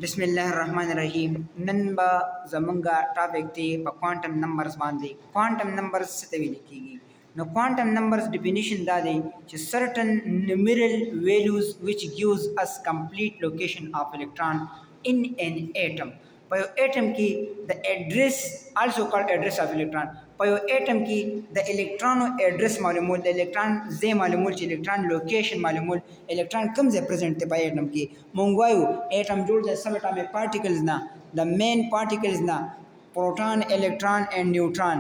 बिस्मिल्लाहिर्रहमानिर्रहीम नंबा जमंगा टॉपिक थी क्वांटम नंबर्स बांधी क्वांटम नंबर्स से तभी लिखीगी no quantum numbers definition that is certain numeral values which gives us complete location of electron in an atom पर atom की the address also called address of electron पर atom की the electron address मालूम the electron जे मालूम electron location मालूम electron कम से present थे पर atom की मंगवायु atom जोड़ दे subatomic particles ना the main particles ना proton electron and neutron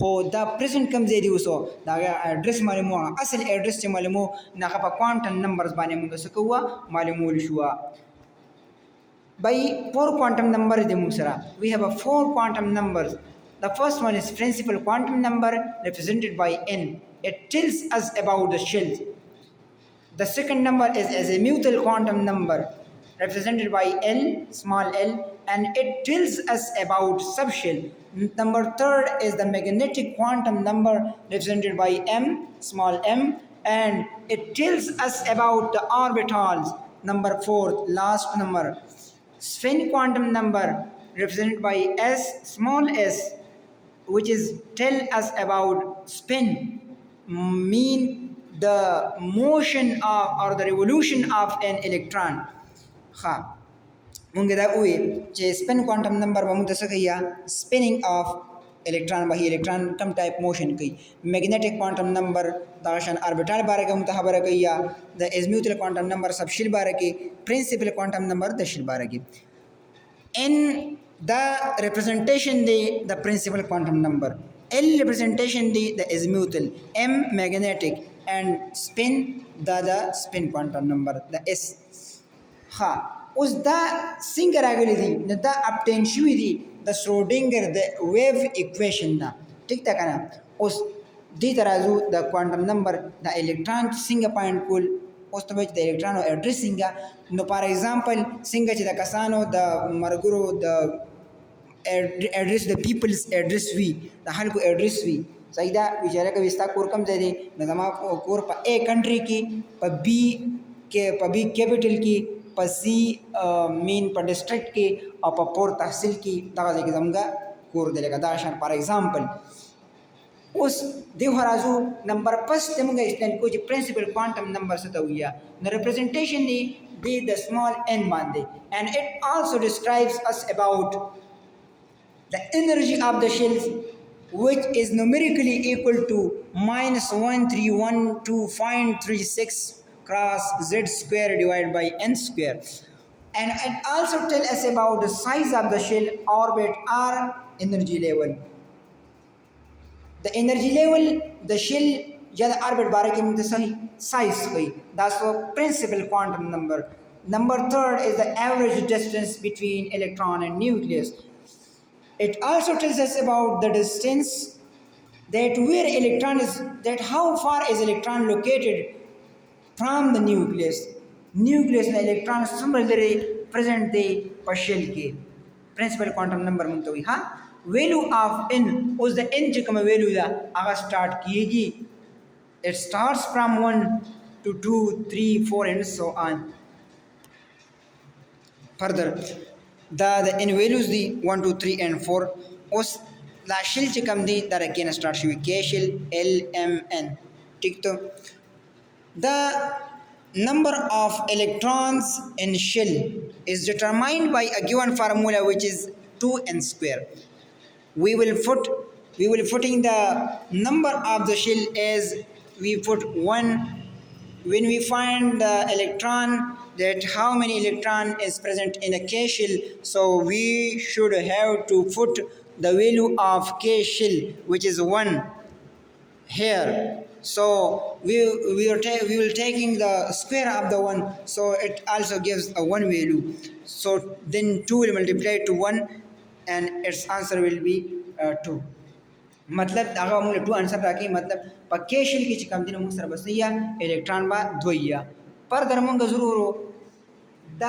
हो दा प्रेजेंट कम जे दिवसो दा एड्रेस मालूम हुआ असल एड्रेस से मालूम हो ना का क्वांटम नंबर्स बाने मुंगा सकुवा मालूम हुआ by four quantum numbers de musara we have a four quantum numbers. The first one is principal quantum number represented by n. It tells us about the shell. The second number is azimuthal quantum number represented by L, small l, and it tells us about subshell. Number third is the magnetic quantum number represented by M, small m, and it tells us about the orbitals. Number fourth, last number, spin quantum number represented by S, small s, which is tell us about spin, mean the motion of or the revolution of an electron. Ha munge da uwe che spin quantum number ba muta sakaya spinning of electron ba electron come type motion kai magnetic quantum number dashan orbital bare ka muta habara kaya the azimuthal quantum number sab shil bare ke principal quantum number the shil bare ke n the representation the principal quantum number, L representation the azimuthal, M magnetic, and spin the spin quantum number the S. Ha us the single agility the obtain shuidi the Schrodinger the wave equation da ठीक था kana us दी तराजू the quantum number the electron single point cool उस तो बच the electron address singa no for example singa च the kasano the marguro the address the people's address we the hal को address we Saeeda विचारे का विस्तार कोर कम जाए नज़मा कोर पर ए कंट्री की पर बी के पर बी कैपिटल की पर सी मीन पर डिस्ट्रिक्ट की और पर पोर तहसील की दाग़ के जमगा कोर देलेगा दाशान फॉर एग्जांपल उस दिवहराजू नंबर फर्स्ट तेमुगा इसलिए कुछ प्रिंसिपल क्वांटम नंबर से तो हुआ न रिप्रेजेंटेशन दी the small n बांधे and it also describes us about the energy of the shells which is numerically equal to -13125.36 cross z square divided by n square, and it also tells us about the size of the shell, orbit, or energy level. The energy level the shell या the orbit बारे के मुद्दे सही size कोई that's the principal quantum number. Number third is the average distance between electron and nucleus. It also tells us about the distance that where electron is, that how far is electron located from the nucleus. Nucleus and electron similarly present the partial के principal quantum number मुंतो ही हाँ value of n उस the n जिकम value दा आगा start किएगी. It starts from 1 to 2, 3, 4 and so on. Further the n values the 1 2 3 and 4 उस la shell चिकम दी that again starts with k shell l m n ठीक तो the number of electrons in shell is determined by a given formula which is 2n square. We will putting the number of the shell as we put 1 when we find the electron that how many electron is present in a k shell, so we should have to put the value of k shell which is 1 here. So we will taking the square of the 1, so it also gives a 1 value. So then 2 will multiply to 1 and its answer will be 2. मतलब आगा मुझे 2 आंसर राखी मतलब पक्के शेल की चिकम दिन मुझे सरबसिया इलेक्ट्रॉन बा द्वैया पर दरमंग जरूर हो द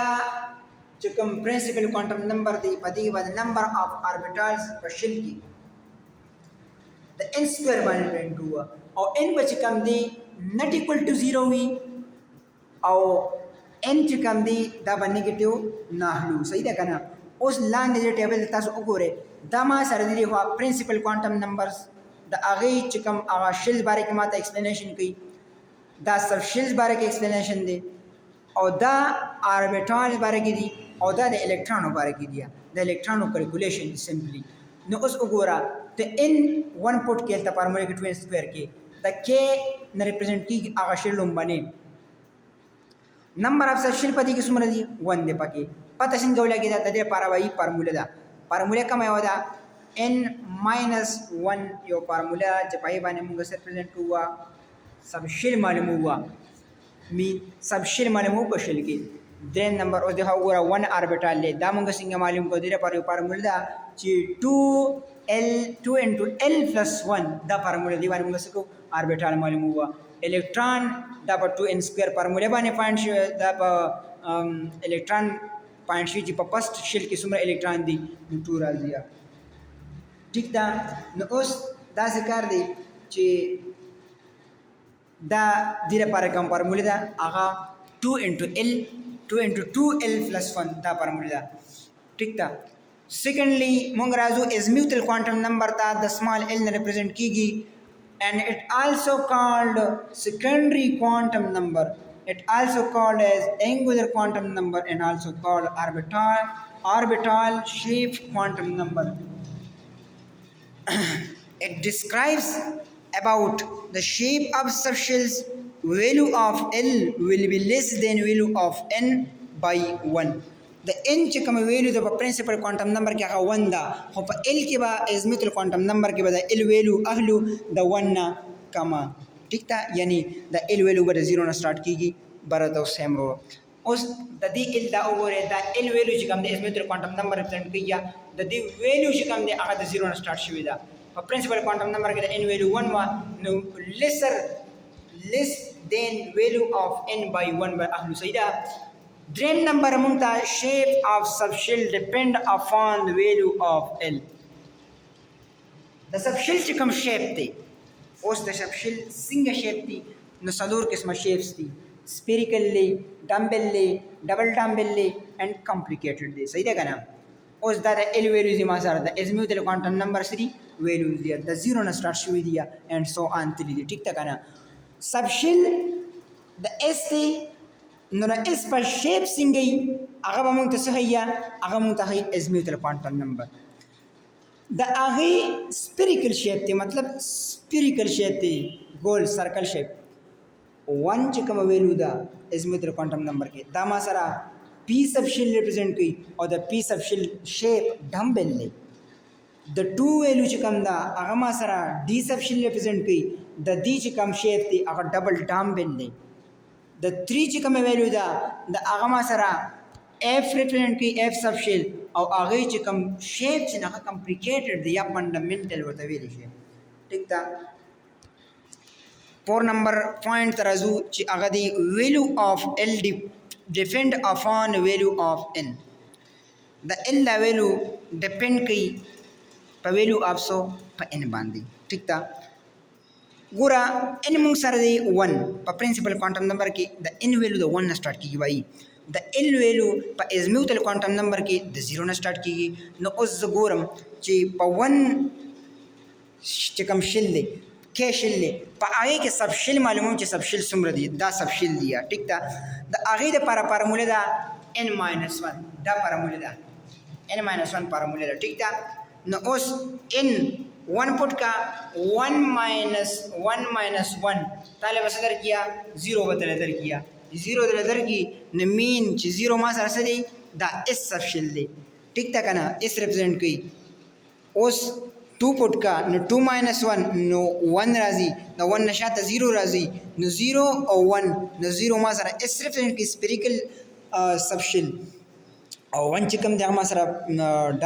चिकम प्रिंसिपल क्वांटम नंबर दी पदी बाद नंबर ऑफ ऑर्बिटल्स पर शेल की the n square by 2 और n बच कम दी not equal to 0 हुई और ان چې کوم دی دا به نیگیټیو نه اخلو صحیح ده کنه. اوس لاندې دې ټیبل تاسو وګورئ دا ما سره دی خو پرنسپل کوانټم نمبرز د هغه چې کوم هغه شیلز باره کې ماته ایکسپلینیشن کوي دا سب شیلز باره کې ایکسپلینیشن دی او دا آربیټال باره کې دی او دا د الکترونو باره کې دی د الکترونو کیلکولیشن سمپلی. نو اوس وګوره ته ان 1 پټ کې ته فارموله کې 2 سکوير کې د کې نه ریپرزینټ کیږي هغه شیل لومبنه نمبر اف سب شیل پدې کې څومره دی 1 دی پکې پته څنګه ولګي دا د دې لپاره وایي فارموله ده فارموله کومه یو ده n minus 1 یو فارموله چې پای باندې موږ سره پریزنټ کوو سب شیل معلومه هوا می سب شیل معلومه په شیل کې دریم نمبر او دغه وګوره 1 آربیټال له دا موږ څنګه معلوم کو دی لپاره فارموله ده چې 2 into l plus 1 دا فارموله دی باندې موږ څه آربیټال معلومه هوا الکترون دا په 2n سکوير فارموله باندې پوینټ شو دا په الکترون پوینټ شي چې په فرست شیل کې څومره الکترون دي 2 راځي ٹھیک ده. نو اوس دا ذکر دی چې دا د لپاره کوم فارموله ده هغه 2 into 2l plus 1 دا فارموله ده ٹھیک ده. سیکنډلی مونږ راځو ازمیوتل کوانټم نمبر ته د سمال l نه ریپرزینټ کیږي and it also called secondary quantum number, it also called as angular quantum number and also called orbital shaped quantum number. It describes about the shape of subshells. Value of L will be less than value of n by 1. The n چې کوم ویلو د پرنسپل کوانټم نمبر کې هغه 1 ده خو په l کې به ازمیتل کوانټم نمبر کې به د l ویلو اهلو د 1 نه کما ٹھیک ده یعنی د l ویلو به د 0 نه سٹارټ کیږي برته سیم رو. اوس د دې l دا وګوره دا l ویلو چې کوم د ازمیتل کوانټم نمبر ریپرزینټ کوي د دې ویلو چې کوم دی هغه د 0 نه سٹارټ شوی ده په پرنسپل کوانټم نمبر کې د n ویلو 1 وا نو less than value of n by 1 به اهلو صحیح ده. دریم نمبر مونږ ته shape of subshell depend upon the value of L. د subshell چې کوم shape دی اوس د subshell څنګه shape دی نو څلور قسمه shapes دي spherical دی dumbbell دی double dumbbell دی and complicated دی صحیح ده کنه. اوس دا د L values دی ما سره د ازمیوتل کوانټم نمبر سری values دی د 0 نه سٹارټ شوی دی and so on تللی دی ٹھیک ده کنه. subshell د S دی نو د اس په شیپ څنګه هغه به مونږ ته څه هيا هغه مونږ ته هي ازمیوتل کوانټم نمبر د هغه سپیریکل شیپ دی مطلب سپیریکل شیپ دی ګول سرکل شیپ 1 چې کوم ویلو دا ازمیوتل کوانټم نمبر کې دا ما سره پی سب شیل ریپرزینټ کوي او د پی سب شیل شیپ ډمبل دی د 2 ویلو چې کوم دا هغه ما سره ډی سب شیل ریپرزینټ کوي د دې چې کوم شیپ دی هغه ډبل ډمبل دی د 3 چې کوم ویلو ده د هغه ما سره f ریپرزینټ کوي f سب شیل او هغه چې کوم شیپ چې هغه کمپلیکیټډ دی یا فندامنټل ورته ویل شي ٹھیک ده. 4 نمبر پوینټ ترازو چې هغه دی ویلو اف l depend upon value of n. د l لا ویلو ډیپند کوي په ویلو اف سو په n باندې ٹھیک ده. ګوره n مونږ سره دی 1 په پرنسپل کوانټم نمبر کې د n ویلو د 1 نه سٹارټ کیږي وایي د l ویلو په ازمیوتل کوانټم نمبر کې د 0 نه سٹارټ کیږي. نو اوس زه ګورم چې په 1 چې کوم شیل دی کې شیل دی په هغه کې سب شیل معلوموم چې سب شیل څومره دی دا سب شیل دی ٹھیک ده. د هغه لپاره فارموله ده n minus 1 دا فارموله ده n minus 1 فارموله ده ٹھیک ده. نو اوس n 1 پٹ کا 1 minus 1 طالب صدر کیا 0 بدل در کیا 0 در کی نمین چې 0 ما سره سره دا اس سب شیل دی ٹھیک تا کنه اس ریپرزینټ کوي. اوس 2 پٹ کا نو 2 minus 1 نو 1 راځي نو 1 نشاته 0 راځي نو 0 او 1 نو 0 ما سره اس ریپرزینټ کوي سپیریکل سب شیل او 1 چې کوم د ما سره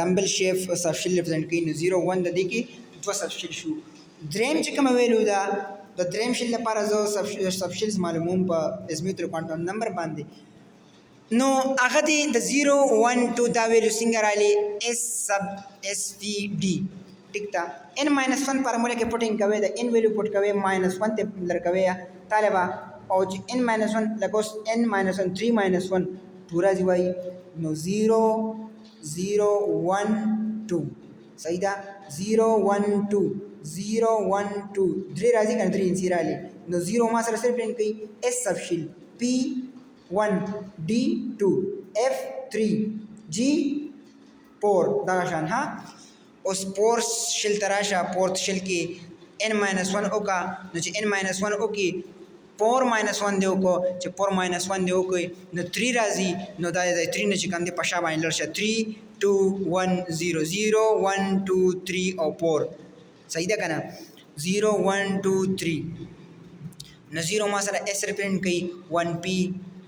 ډمبل شیپ سب شیل ریپرزینټ کوي نو 0 1 د دې کې دو سب شیل شو. دریم چې کوم ویلو دا د دریم شیل لپاره زه سب شیلز معلوموم په ازمیوتل کوانټم نمبر باندې نو هغه دی د 0 1 2 دا ویلو څنګه رالی اس سب اس وی ډی ٹھیک تا. n minus 1 فارموله کې پټینګ کوي د n ویلو پټ کوي minus 1 ته لر کوي طالبہ और n-1 लगोस n-1 3-1 पूरा जी भाई नो 0 0 1 2 सही था 0 1 2 0 1 2 3 राजी kan 3 insira ali no 0 ma sara sir print kai s subshell p 1 d 2 f 3 g 4 दागाशान हाँ उस पोर्स शिल तराशा पोर्थ शिल की n-1 ओका नुचे n-1 ओकी 4-1 देव को चे 4-1 देव कोई न 3 राजी न दाए दाए 3 नुचे कंदे पशा बाइन लर्शा 3 2 1 0 0 1 2 3 और 4 सही था ना 0 1 2 3 न 0 मा सरा s represent कई 1p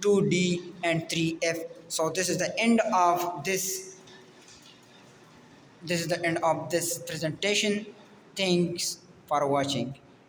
2d and 3f so this is the end of this presentation. Thanks for watching.